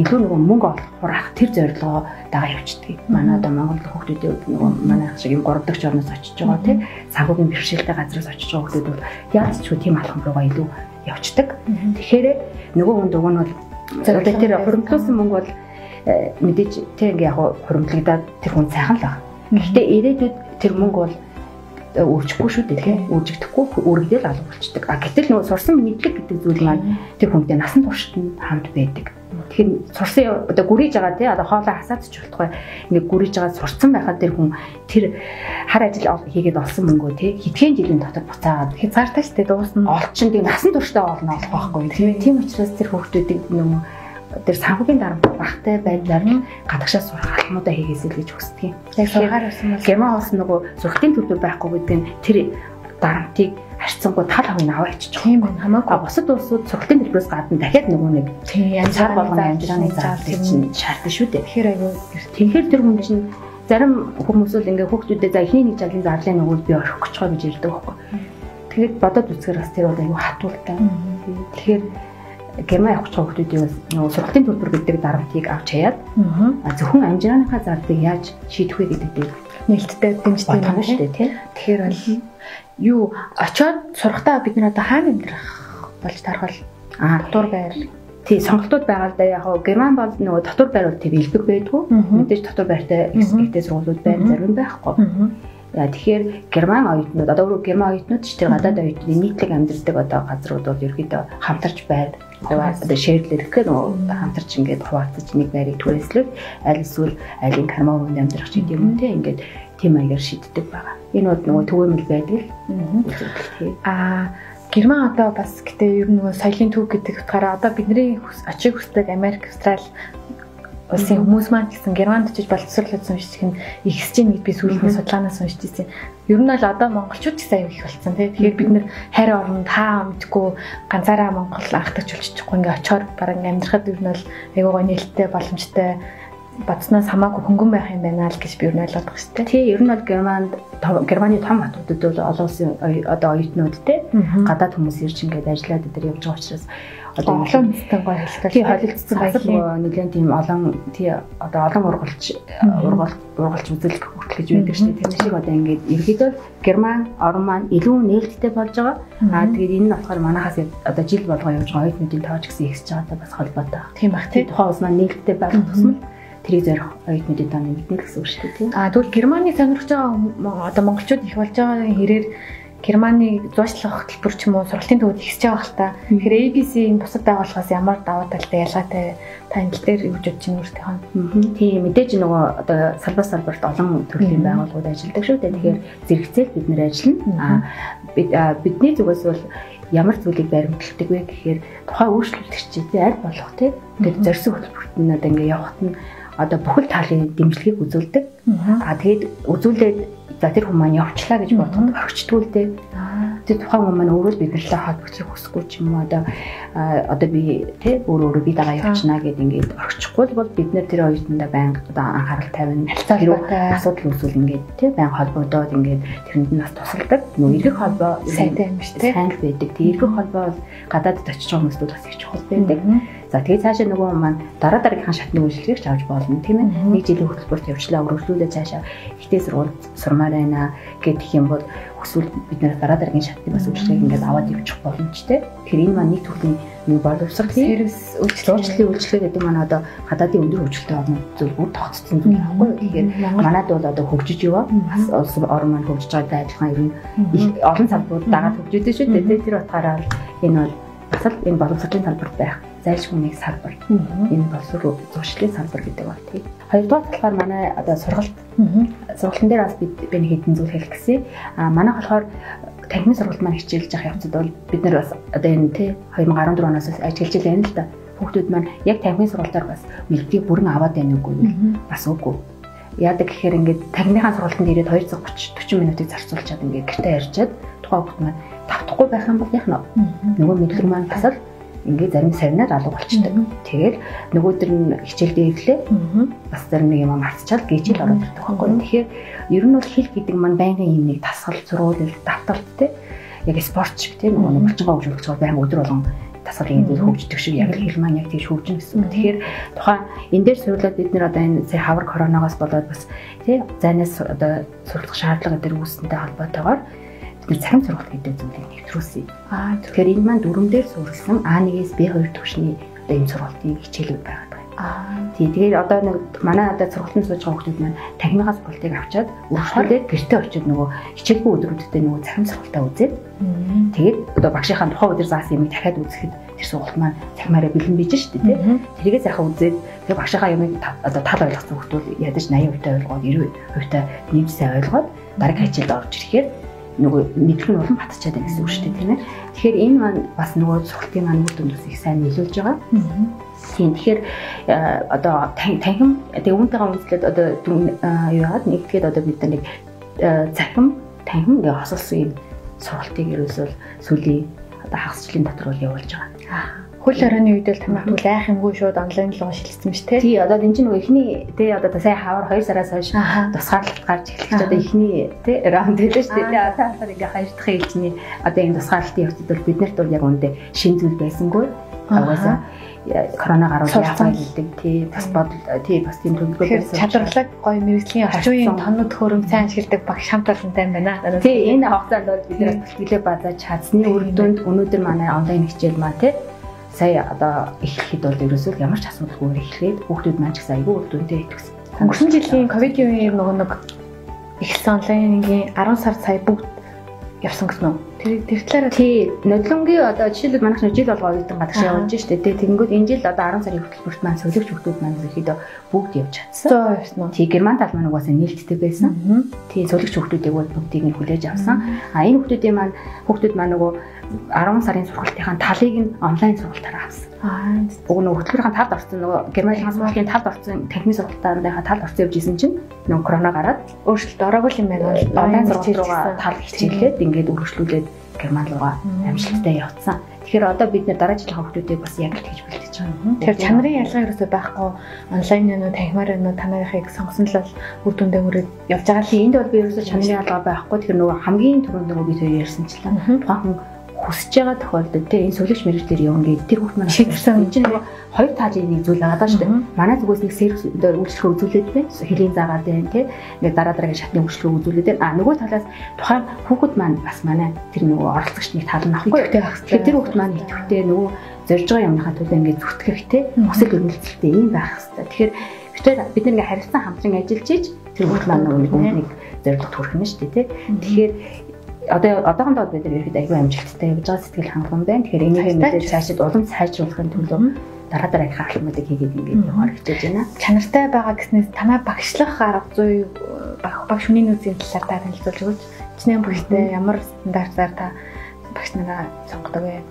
илүү нөгөө мөнгө олох тэр зорилгоо дагаа явчихдаг. Манай одоо Монгол хүүхдүүд нөгөө манай шиг юм 3 дахь орноос очиж байгаа тий санхүүгийн бэрхшээлтэй газраас очиж байгаа хүүхдүүд бол яалтчгүй тийм алхам руугаа илүү явцдаг. Тэгэхээр нөгөө хүнд уг нь бол одоо тэр хуримтлуулсан мөнгө бол мэдээж тэр ингээ яг хуримтлагдаад тэр хүн сайхан л байна. Гэхдээ ирээдүйд тэр мөнгө бол үржихгүй шүү дээ тийм үржигдэхгүй үргэлжлэл алга болчдөг. Гэтэл нөгөө сурсан мэдлэг гэдэг зүйл маань тэр хүнтэй насан туршид нь хамт байдаг. Тэгэхээр сурсан одоо гүрийж байгаа тийм одоо хоолой хасаач болтгой ингээ гүрийж байгаа сурсан байхад тэр хүн тэр хар ажил хийгээд олсон мөнгөө тийм хэдхэн жилийн дотор буцаагаад хязгаартай шүү дээ дуусна. Олчин тийм насан туршдаа олно байхгүй. Тийм учраас тэр хүүхдүүдийг нөгөө тэр санхүүгийн дарамт багтай байдлаар нь гадагшаа сурах алхмуудаа хийгээсэй гэж хүсдэг юм. Яг сургаар авсан бол Герман улс нөгөө сургалтын төлбөр байхгүй гэдэг нь тэр дарамтыг харьцангуй тал хавыг аваа иччих. Тийм байна. Хамаагүй бусад улсууд сургалтын төлбөрөөс гадна дахиад нөгөө нэг янзаар болгоно амжилтны заалыг чинь шаардсан шүү дээ. Тэгэхээр тэр хүн чинь зарим хүмүүс л ингээ хүүхдүүдэд за эхний нэг жилийн зарлын нөгөөд би орхих гэж байгаа гэж ярьдаг байхгүй. Тэгээд бодоод үзэхээр бас тэр бол аюу хатуултай. Тэгэхээр Герман явах хүүхдүүдийн нөгөө сургалтын төлбөр гэдэг дарамтыг авч хаяад зөвхөн амжирааныхаа зардыг яаж шийдэх вэ гэдэг дээр нээлттэй дэмждэг юм шүү дээ тийм. Тэгэхээр бол юу очоод сурахтаа бид нар одоо хаана амьдрах болж тархал дотор байр тий сонголтууд байгаа л да яг Герман бол нөгөө дотор байр бол тэр илбэг байдгүй мэдээж дотор байртай эксперттэй сургуулиуд байна зарим байхгүй. Тэгэхээр Герман оюутнууд одоо өөрөө Герман оюутнууд ч тэр гадаад оюутнууд нийтлэг амьдардаг одоо газрууд бол ерөөдөө хамтарч байд. Одоо шеэрлэх гэх нөө хамтарч ингээд хуваалцаж нэг байрыг түрээслэх аль эсвэл айлын кармаунд амьдрах ч гэдэг юм те ингээд тийм маягаар шийддэг байгаа. Энэ бол нөгөө төвөмөл байдаг л. Герман одоо бас гэтээ ер нь нөгөө соёлын төв гэдэг утгаараа одоо бидний очиг хүсдэг Америк, Австрали улсын хүмүүс маань гэсэн Германд очиж боловсруулалт уншиж их ихсэж байгаа гэд би сүүлийн судалгаанаас уншиж ирсэн. Ер нь бол одоо монголчууд ч сайн их болсон тийм. Тэгэхээр бид нэр хайр оронд хаа мэдгүй ганцаараа Монгол анхдагч болчихгүй ингээ очоор баран амьдрахад ер нь бол аюу гой нээлттэй боломжтой бодсноос хамаагүй хөнгөн байх юм байна л гэж би ер нь ойлгодог шүү дээ. Тий, ер нь бол Германы том хотуудад бол олон улсын одоо оюутнууд те гадаад хүмүүс ирж ингээд ажиллаад өдөр явж байгаа учраас одоо олон нийтийн гой хэлбэр тий холилдсон баялаг нэгэн тийм олон тий одоо олон ургалж үзүүлэх хүртэл гэж байдаг шүү дээ. Тэр шиг одоо ингээд ерөөдөө Герман орн маань илүү нээлттэй болж байгаа. Тэгээд энэ нь болохоор манайхаас одоо жил болгоо явж байгаа оюутнуудын тоож гэсэн ихсэж байгаатай бас холбоотой. Тийм бах тий тухайн улс маань нээлттэй байх тусмал тэрийг зорих оюутнуудын тоо нэмэгдэнэ гэсэн үг шүү дээ. Тэгвэл Германы сонирхож байгаа одоо монголчууд их болж байгаа хэрээр Германы зуучлах хөтөлбөр ч юм уу сургалтын төвд ихсэж байгаа хэл та. Тэгэхээр ABC-ийн бусад байгууллагаас ямар даваа талтай ялгаатай та энэ дээр юу гэж бодож байна өөртөө? Тийм мэдээж нөгөө одоо салбарт олон төрлийн байгууллагууд ажилладаг шүү дээ. Тэгэхээр зэрэгцээл бид нэр ажиллана. Бидний зүгээс бол ямар зүйлийг баримталдаг вэ гэхээр тухайн үйлчлүүлэгчдийн аль болох тийм тэгээд зорьсон хөтөлбөрт нь одоо ингээ явахт нь одоо бүхэл талын дэмжлэгийг үзүүлдэг. Тэгээд үзүүлээд за тэр хүмүүс маань явчлаа гэж бодоход орчтгүй л дээ. Тэр тухайн хүмүүс маань өөрөө биднэртэй холбогдохыг хүсэхгүй ч юм уу одоо би тий өөрөө би дагаа явчихна гэд ингээд орчихгүй бол бид нэр тэр оюутнуудаа байнга одоо анхаарал тавина. Асуудал үүсвэл ингээд тий байнга холбогдоод ингээд тэрэнд нас тусалдаг. Нөгөө эргэх холбоо сайтай юм шүү дээ. Сайн л байдаг. Тэр эргэх холбоо гадаадд очиж байгаа хүмүүст бас их чухал байдаг. За тэгээд цаашаа нөгөө маань дараагийнхаа шатны үйлчлэгийг ч авч болно тийм ээ. Нэг жилийн хөтөлбөрт явчлаа өргөжлүүлээ цаашаа ихтэй сургууль сурмаар байна гэх юм бол эсвэл бид нэр дараагийн шатны бас үйлчлэгийг ингээд аваад явчих боломжтой. Тэгэхээр энэ маань нэг төрлийн нэг боловсролын сервис үйлчлэг гэдэг маань одоо гадаадын өндөр хөгжилтэй орнууд зөв бүр тогтцсон зүйл байхгүй юу. Тэгэхээр манайд бол одоо хөгжиж яваа. Бас улс орн маань хөгжиж байгаатай адилхан ер нь олон салбарууд дагаад хөгжиж шүү дээ. Тэр утгаараа энэ бол бас л энэ боловсролын салбарт байх зайлшгүй нэг салбар. Энэ боловсрол зуршлын салбар гэдэг байна тийм. Хоёрдугаар талаар манай одоо сургалтын дээр бас би нэг хэдэн зүйл хэлэх гэсэн. Манай болохоор танхимын сургалт маань хичээлж явах явцад бол бид нар бас одоо энэ тий 2014 оноос ажиллаж байна л да. Хүүхдүүд маань яг танхимын сургалтаар бас мэлбэрийг бүрэн аваад байна үгүй бас үгүй. Яадаг гэхээр ингээд танхимынхаа сургалтанд ирээд 230-40 минутыг зарцуулчаад ингээд гэртээ ярьчаад тухайн хүүхд маань тавтахгүй байх юм бол яах нь нөгөө мэдлэг маань бас л ингээд зарим сарнаар алга болчдөг. Тэгээд нөгөөдөр нь хичээлдээ ирлээ. Бас зарим нэг юм мартчихад гिचэл ороод ирдэг байхгүй. Тэгэхээр ер нь бол хэл гэдэг маань байнгын юм нэг тасгал зургуул давталт те яг спорт шиг те нөгөө булчингаа хөгжүүлж байгаа байнга өдөр болгон тасгалын эдэл хөгждөг шиг яг хэл маань яг тийш хөгжин гэсэн. Тэгэхээр тухайн энэ дээр сурлаад бид нэр одоо энэ сая хавар коронавигоос болоод бас тий зайнаас одоо суралцах шаардлага дээр үүснэнтэй холбоотойгоор бид нэр цахим сургалт гэдэг зүйлийг нэвтрүүлсэн. Тэгэхээр энэ маань дүрм дээр суурилсан А1-ээс B2 түвшний одоо энэ сургалтын хичээлүүд байгаа. Тэгээд одоо нэг манай одоо сургалтын сууж байгаа хүмүүс маань танхимынхаа сургалтыг авчаад үргэлжлүүлээд гэртээ очиод нөгөө хичээлгүй өдрүүдэд нөгөө цахим сургалтаа үзээд тэгээд одоо багшийнхаа тухайн өдөр заасан юмыг дахиад үзэхэд тэр сургалт маань цахимаараа бэлэн бийж шүү дээ тий. Тэрийгээ сайхан үзээд тэгээд багшийнхаа юмыг одоо тал ойлгосон хүмүүс ядаж 80% ойлгоод 90% нэмж сайн ойлгоод дараагийн хичээлд орж ирэхээр нөгөө мэдлэг нь улам батчаад байна гэсэн үг шүү дээ тийм ээ. Тэгэхээр энэ маань бас нөгөө сургалтын маань үр дүнд их сайн нөлөөлж байгаа. Тийм тэгэхээр одоо танхим тэг үүнтэйгээ үндэслээд одоо юу яагаад нэгтгэхэд одоо бид нэг цахим танхим гэж хосолсон юм сургалтыг ерөөсөө сүүлийн одоо хагасчлалын дотор бол явуулж байгаа. Хөл хорионы үед л танах бол айх юмгүй шууд онлайн руу шилжсэн юм шүү дээ. Тий одоо энэ чинь нөгөө ихний тий одоо сая хавар 2 сараас хойш тусгаарлалт гарч эхлэх чинь одоо ихний тий раунд хэлээ шүү дээ. Одоо ингээ хоёр дахь ээлжний одоо энэ тусгаарлалтын явцад бол биднэрт бол яг үүндээ шин зүйл байсангүй. Угаасаа корона гаруул яахаа гэдэг тий бас бодол тий бас тийм төлөвлөгөө байсан. Чадварлаг гоё мэрэгжлийн орчин үеийн тоног хөрөм сайн ашигладаг багш хамт олонтой юм байна. Тий энэ хугацаанд бол бид нэр бэлтгэлээ базааж чадсны үр дүнд өнөөдөр манай онлайн хичээл маа тий сая одоо эхлэхэд бол ерөөсөө ямар ч асуудалгүй эхлээд хүүхдүүд маань ч гэсэн айгүй үр дүнтэй итгэсэн. Өнгөрсөн жилийн ковидын үеийн нэг эхэлсэн онлайнгийн 10 сар сая бүгд явсан гэсэн үү? Тэр талаараа тий нодлонгийн одоо жишээлбэл манайх жил болгоо оюутан гадагш явж штэ тий тэгэнгүүт энэ жил одоо 10 сарын хөтөлбөрт маань солиогч хүүхдүүд маань ерөөхдөө бүгд явж чадсан. Явсан уу? Тий Герман тал маань угаасаа нээлттэй байсан. Тий солиогч хүүхдүүдийг бол бүгдийг нь хүлээж авсан. Энэ хүүхдүүд маань нөгөө 10 сарын сургалтынхаа талыг нь онлайн сургалтаараа авсан. Уг нөгөө хөтөлбөрийн талд орсон нөгөө Германы сургалтын талд орсон техникийн сургалтаараа талд орсон явж исэн чинь нөгөө корона гараад өөрчлөлт ороогүй юм байна. Онлайн сургалт руугаа тал хичээлээд ингээд үргэлжлүүлээд Герман руугаа амжилттай явцсан. Тэгэхээр одоо бид нэр дараа жилийн хүүхдүүдийг бас яг л тэгж бэлдэж байгаа. Тэгэхээр чанарын ялгаа ерөөсөй байхгүй онлайн нөө танхимаар нөө танарихыг сонгосон л үр дүндээ хүрээд явж байгаа л энд бол би ерөөсөй чанарын ялгаа байхгүй. Тэгэхээр нөгөө хамгийн түрүүнд нөгөө бид хоёр ярьсанчлаа. Тухайн хүсэж байгаа тохиолдолд энэ солиогч мэрэгчлэр явна гэдэг тэр хүүхд маань шийдсэн. Энэ чинь нөгөө хоёр талын нэг зүйл байгаа шүү дээ. Манай зүгээс нэг сервис үйлчлэгээ үзүүлээд байна. Хэлийн заагаад байна тий. Ингээд дараагийн шатны үйлчлэгээ үзүүлээд байна. Нөгөө талаас тухайн хүүхд маань бас манай тэр нөгөө оролцогчны тал нь ахгүй. Тэр хүүхд маань идэвхтэй нөгөө зорж байгаа юмнахаа төлөө ингээд зүтгэхтэй өсөл өрнөлттэй юм байх хэрэгтэй. Тэгэхээр бид нэг харилцан хамтран ажиллаж ийж тэр хүүхд маань нөгөө нэг зорилгот хүрэх нь шүү дээ тий. Тэгэхээр одоохондоо бид нар ихэд аягүй амжилттай явж байгаа сэтгэл хангалуун байна. Тэгэхээр энийг мэдээж цаашид улам сайжруулахын төлөө дараа их хаалмуудыг хийгээд ингээд явахаар хичээж байна. Чанартай байгаа гэснээс танаа багшлах арга зүй багш хүний нөөцийн талаар та танилцуулж өгөөч. Чиний бүгдээ ямар стандартаар та багш нараа сонгодог вэ?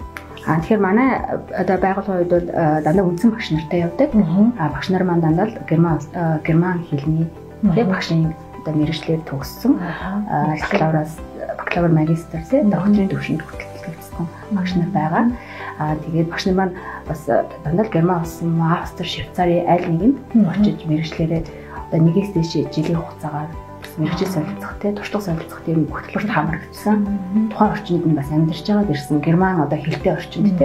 Тэгэхээр манай одоо байгууллагын хувьд бол дандаа үндсэн багш нартай явдаг. Багш нар маань дандаа л герман хэлний багшийн одоо мэргэжлэр төгссөн. Бакалавр магистр докторийн төвшөнд хүртэлцсэн багш нар байгаа. Тэгээд багш нар маань бас дандаа Герман улсын Австри, Швейцарын аль нэгэнд очиж мэргэжлэрээ одоо нэгээс дээш жилийн хугацаагаар мэргэжил солилцох туршлага солилцох тийм хөтөлбөрт хамрагдсан. Тухайн орчинд нь бас амьдарч байгаад ирсэн Герман одоо хэлтэй орчинд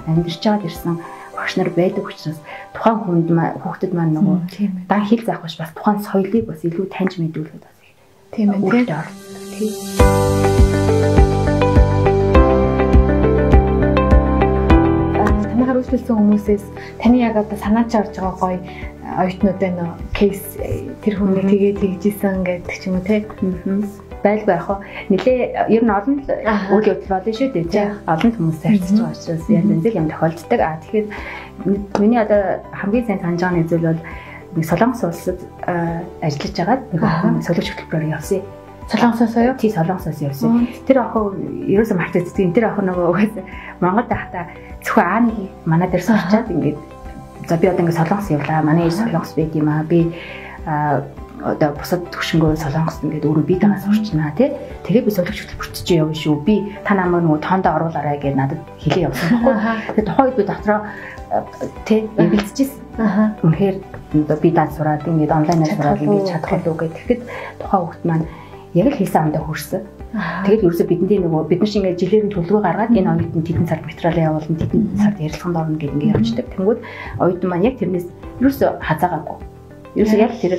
амьдарч байгаад ирсэн багш нар байдаг учраас тухайн хүүхдэд маань нөгөө дан хэл заах биш бас тухайн соёлыг бас илүү таньж мэдүүлээд бас тийм ээ тийм. Танайхаар үйлчлсэн хүмүүсээс таны яг одоо санаач орж байгаа гоё оюутнууд байна уу? Кейс тэр хүнийг тэгээ тэгжсэн гэдэг ч юм уу те. Байлгүй яг хоо нэлээ ер нь олон үйл явдал болно шүү дээ тий. Олон хүмүүс харьцаж байгаа учраас янз бүр юм тохиолддог. Тэгэхээр миний одоо хамгийн сайн санаж байгаа нэг зүйл бол нэг Солонгос улсад ажиллаж байгаад нэг солиогч хөтөлбөрөөр явсан. Солонгосоос юу? Тий Солонгосоос явсан. Тэр охин ерөөсөө мартагдсан. Тэр охин нөгөө угаасаа Монгол байхдаа зөвхөн ааны манай дээр сурчаад ингээд за би одоо ингээд Солонгос явлаа. Манай ээж Солонгос байд юм аа. Би одоо бусад төвшнгөө Солонгост ингээд өөрөө бие дагаа сурчнаа тий. Тэгээ би солигч хөтөлбөрт чи явна шүү. Би та намайг нөгөө тоондоо оруулаарай гэж надад хэлээ явсан байхгүй. Тэгээ тухайн үед би дотроо тий эвэлцчихсэн. Үнэхээр одоо би даа сураад ингээд онлайнаар сураад ингээд чадах болов уу гэх. Тэгэхэд тухайн хүүхд маань яг л хийсэн амдаа хүрсэн. Тэгээд ерөөсө бидний нөгөө бид нар шиг ингээд жилээр нь төлөвөө гаргаад энэ оюутан тэдэн цаг материалаа явуулна, тэдэн цаг ярилцлаганд орно гэдэг ингээд явчихдаг. Тэнгүүд оюутан маань яг тэрнээс ерөөсө хазаагаагүй. Ерөөсө яг тэр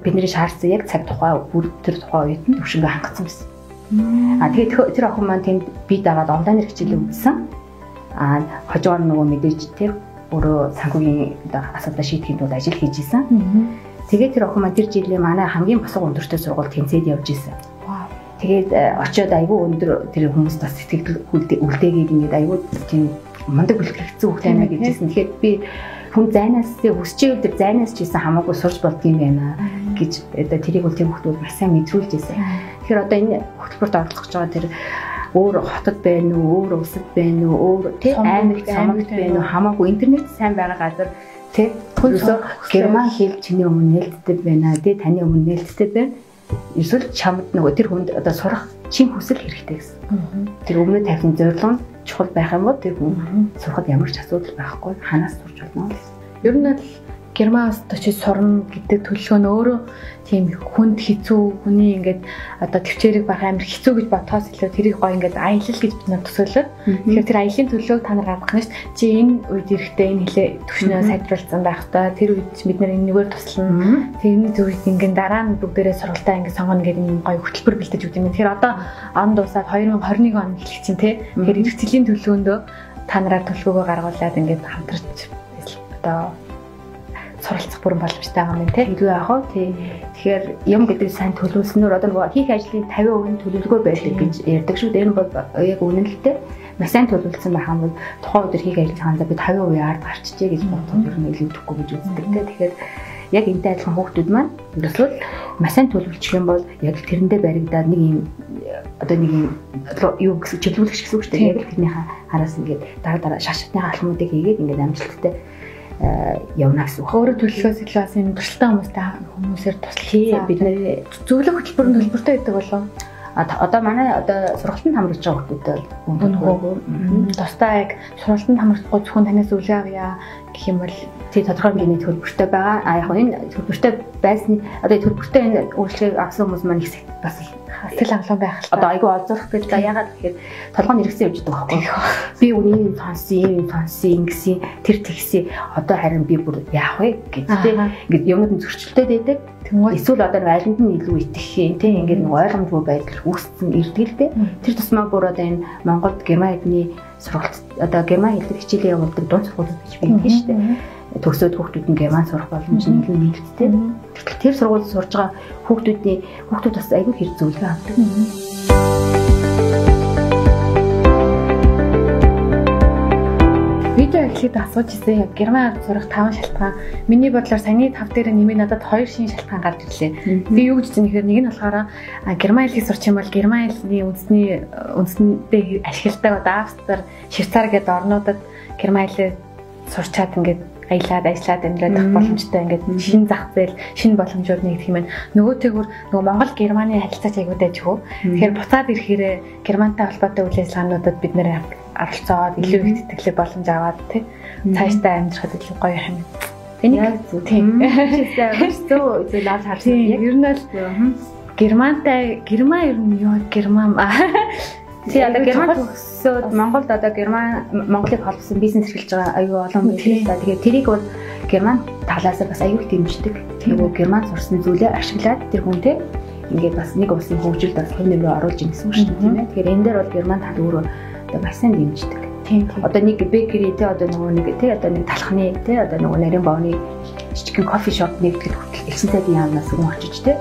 бидний шаардсан яг цаг тухай бүр тэр тухай оюутан төвшнгөө хангацсан байсан. Тэгээд тэр охин маань тэнд бие дагаад онлайнаар хичээлээ үзсэн. Хожоор нөгөө мэдээж тэр өөрөө санхүүгийн асуудлаа шийдэхэд бол ажил хийж исэн. Тэгээд тэр охин маань тэр жилийн манай хамгийн босго өндөртэй сургууль тэнцээд явж исэн. Тэгээд очиод айгүй өндөр тэр хүмүүс бас сэтгэл үлдээгээд ингээд айгүй тийм мундаг бэлтгэгдсэн хүүхд байна гэжсэн. Тэгэхээр би хүн зайнаас хүсчээвэл тэр зайнаас ч хийсэн хамаагүй сурч болдгийм байна гэж одоо тэрийг бол тэр хүүхдүүд маш сайн мэдрүүлж байсан. Тэгэхээр одоо энэ хөтөлбөрт оролцох гэж байгаа тэр өөр хотод байна уу, өөр улсад байна уу, өөр тий аймагт самагт байна уу хамаагүй интернет сайн байгаа газар тий герман хэл чиний өмнө нээлттэй байна, тий таны өмнө нээлттэй байна. Эсвэл чамд нөгөө тэр хүнд одоо сурах чин хүсэл хэрэгтэй гэсэн. Тэр өмнө тавьсан зорилго нь чухал байх юм бол тэр хүн сурахад ямар ч асуудал байхгүй ханаас сурч болно гэсэн. Ер нь л Герман улсад очиж сурна гэдэг төлөвлөгөө нь өөрөө тийм хүнд хэцүү хүний ингээд одоо төвчээрийг байх амар хэцүү гэж бодхоос илүү тэрийг гоё ингээд аялал гэж бид нар төсөөлөд. Тэгэхээр тэр аялын төлөвлөгөөг та нар гаргах нь ш. Чи энэ үед эрэхтэй энэ хилээ төвшнөө сайжруулсан байх та тэр үед бид нар энэ нэгээр туслана. Тэрний зөвхөн ингээд дараа нь бүгдээрээ сургалтаа ингээд сонгоно гэдэг юм гоё хөтөлбөр бэлдэж өгд юм. Тэгэхээр одоо он дуусаад 2021 он эхлэх чинь те. Тэгэхээр ирэх жилийн төлөвлөгөөндөө та нараар төлөвлөгөөгөө гаргуулад ингээд хамтарч одоо суралцах бүрэн боломжтой байгаа юм тий. Илүү яах вэ? Тий. Тэгэхээр юм гэдэг сайн төлөвлөснөөр одоо нөгөө хийх ажлын 50% төлөвлөгөө байдаг гэж ярьдаг шүү. Энэ бол яг үнэнэлтэй. Маш сайн төлөвлөсөн байх юм бол тухайн өдөр хийх ажлын хандаа би 50% ард гарчжээ гэж бодоход ер нь илүү идэхгүй гэж үздэг тий. Тэгэхээр яг энэтэй адилхан хүүхдүүд маань ерөөсөө маш сайн төлөвлөчих юм бол яг тэрэндээ баригдаад нэг юм одоо нэг юм юу гэсэн чиглүүлэгч гэсэн үг шүү дээ. Яг л тэрнийхээ хараас ингээд дараа шашаатны алхмуудыг хийгээд ингээд амжилттай явна гэсэн үг. Өөрөө төлөвлөгөөс илүү бас энэ туршилтаа хүмүүсээр туслах бид нэр зөвлөх хөтөлбөрийн төлбөртэй байдаг болов. Одоо манай одоо сургалтанд хамрагдж байгаа хүмүүстэй үнэгүй. Тусдаа яг сургалтанд хамрагдахгүй зөвхөн танаас зөвлөгөө авъя гэх юм бол тий тодорхой хэмжээний төлбөртэй байгаа. Яг энэ төлбөртэй байсны одоо төлбөртэй энэ үйлчлэгийг авсан хүмүүс маань их бас сэтгэл хангалуун байх л одоо айгүй олзуурах гэж яагаад гэхээр толгойн хэрэгсэн явж байгаа байхгүй. Би үнийн фанси ингэсэн тэр тэгсэн одоо харин би бүр яах вэ гэдэгтэй ингээд юмуд нь зөрчилдөд байдаг. Эсвэл одоо айланд нь илүү итгэх юм тий ингээд нэг ойлгомжгүй байдал үүссэн ирдэг л дээ. Тэр тусмаа бүр одоо энэ Монголд герман хэлний сургалт одоо герман хэлээр хичээлээ явуулдаг дунд сургууль гэж байдаг шүү дээ. Төгсөөд хүүхдүүд нь герман сурах боломж нь илүү нээлттэй. Тэгтэл тэр сургуульд сурж байгаа хүүхдүүд бас аюул хэрэг зөвлөгөө авдаг. Видео эхлээд асууж ирсэн яг герман сурах 5 шалтгаан. Миний бодлоор саяны 5 дээр нэмээ надад 2 шинэ шалтгаан гарч ирлээ. Би юу гэж хэлсэн гэхээр нэг нь болохоор герман хэлийг сурч юм бол герман хэлний үндсэндээ ашигладаг одоо Австри, Швейцар гэдэг орнуудад герман хэлээ сурчаад ингээд ажиллаад амьдрах боломжтой ингээд шинэ зах зээл, шинэ боломжууд нэгдэх юм байна. Нөгөөтэйгүр нөгөө Монгол Германы харилцаач аягүй дайжгүй. Тэгэхээр буцаад ирэхээр германтай холбоотой үйл ажиллагаануудад бид нэр оролцоод илүү их тэтгэлэг боломж аваад тий цаашдаа амьдрахад илүү гоё юм. Энийг зүг тийм. Маш зөв зөвлөж харсан. Ер нь бол герман ер нь юу герман тий одоо герман төгсөөд Монголд одоо Монголыг холбосон бизнес эрхэлж байгаа аюу олон бизнес та. Тэгэхээр тэрийг бол герман талаас бас аюу их дэмждэг. Нөгөө герман сурсан зүйлээ ашиглаад тэр хүнтэй ингээд бас нэг улсын хөгжилд бас хувь нэмрээ оруулж ирсэн шүү дээ тийм ээ. Тэгэхээр энэ дээр бол герман тал өөрөө одоо маш сайн дэмждэг. Тийм. Одоо нэг бэкери те одоо нөгөө нэг те одоо нэг талхны те одоо нөгөө нарийн боовны жижигхэн кофе шоп нэгтгэхэд хүртэл элсэнтэй яамнаас хүн очиж те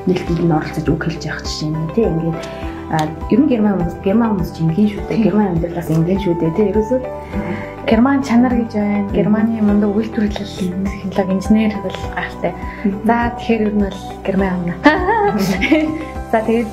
нээлттэнд нь оролцож үг хэлж явах жишээ нь те ингээд ер нь герман хүмүүс жинхэнэ шүү дээ. Герман амьдралаас ингийн шүү дээ те ерөөсөө герман чанар гэж байна. Германы мундаг үйлдвэрлэл технологи инженер бол гайхалтай. За тэгэхээр ер нь бол герман амна. За тэгээд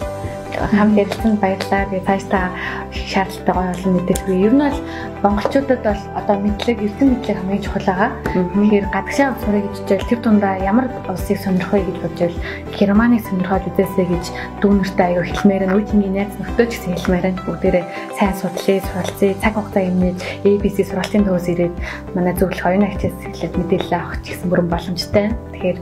хамт ярилцсанд баярлалаа. Би цаашдаа шаардлагатай гоё олон мэдээлэл өгье. Ер нь бол монголчуудад бол одоо мэдлэг, эрдэм мэдлэг хамгийн чухал байгаа. Тэгэхээр гадагшаа сурах гэж хичээл тэр дундаа ямар улсыг сонирхох вэ гэж бодвол Германыг сонирхоод үзээсэй гэж дүүнэртэй аяга хэлмээр нь үеийн найз нөхдөд ч гэсэн хэлмээр нь бүгдээрээ сайн судлаа, суралцъя, цаг хугацаа юмнээд ABC сургалтын төвөөс ирээд манай зөвлөх оюун агчаас хэлээд мэдээлэл авах ч гэсэн бүрэн боломжтой. Тэгэхээр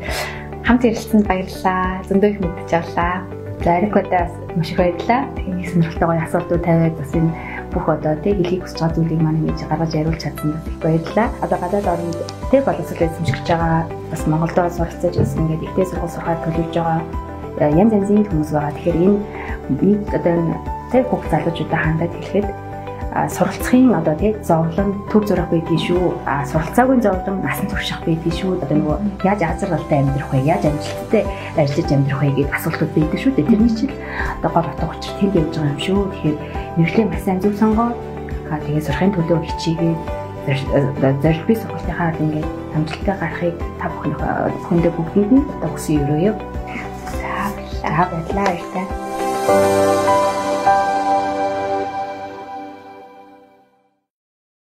хамт ярилцсанд баярлалаа. Зөндөө их мэдэж авлаа. За Эрикодаас маш их баярлалаа. Тэгээ сонирхолтой гоё асуултууд тавиад бас энэ бүх одоо тий хэлхийг хүсэж байгаа зүйлийг маань ингэж гаргаж яриулж чадсан бас их баярлалаа. Одоо гадаад оронд тий боловсрол эзэмшиж байгаа бас Монголдо суралцаж байсан ингээд ихтэй сургууль сурахаар төлөвлөж байгаа янз янзын хүмүүс байгаа. Тэгэхээр энэ нийт одоо энэ тий бүх залуучуудаа хандаад хэлэхэд суралцахын одоо тий зовлон төв зурах байдгийг шүү. Суралцаагүй зовлон насан турших байдгийг шүү. Одоо нөгөө яаж азаргалтай амьдрах вэ? Яаж амжилттай ажиллаж амьдрах вэ гэдэг асуултууд байдаг шүү дээ. Тэрний чинь одоо гол утга учир тэнд явж байгаа юм шүү. Тэгэхээр мэрэгжлийн маш сайн зөв сонгоод тэгээ сурахын төлөө хичээгээд зорилт бий сургалтынхаа ингээд амжилттай гарахыг та бүхэндээ бүгдэнд нь одоо хүсье өрөөё. За баярлалаа. Баярлалаа.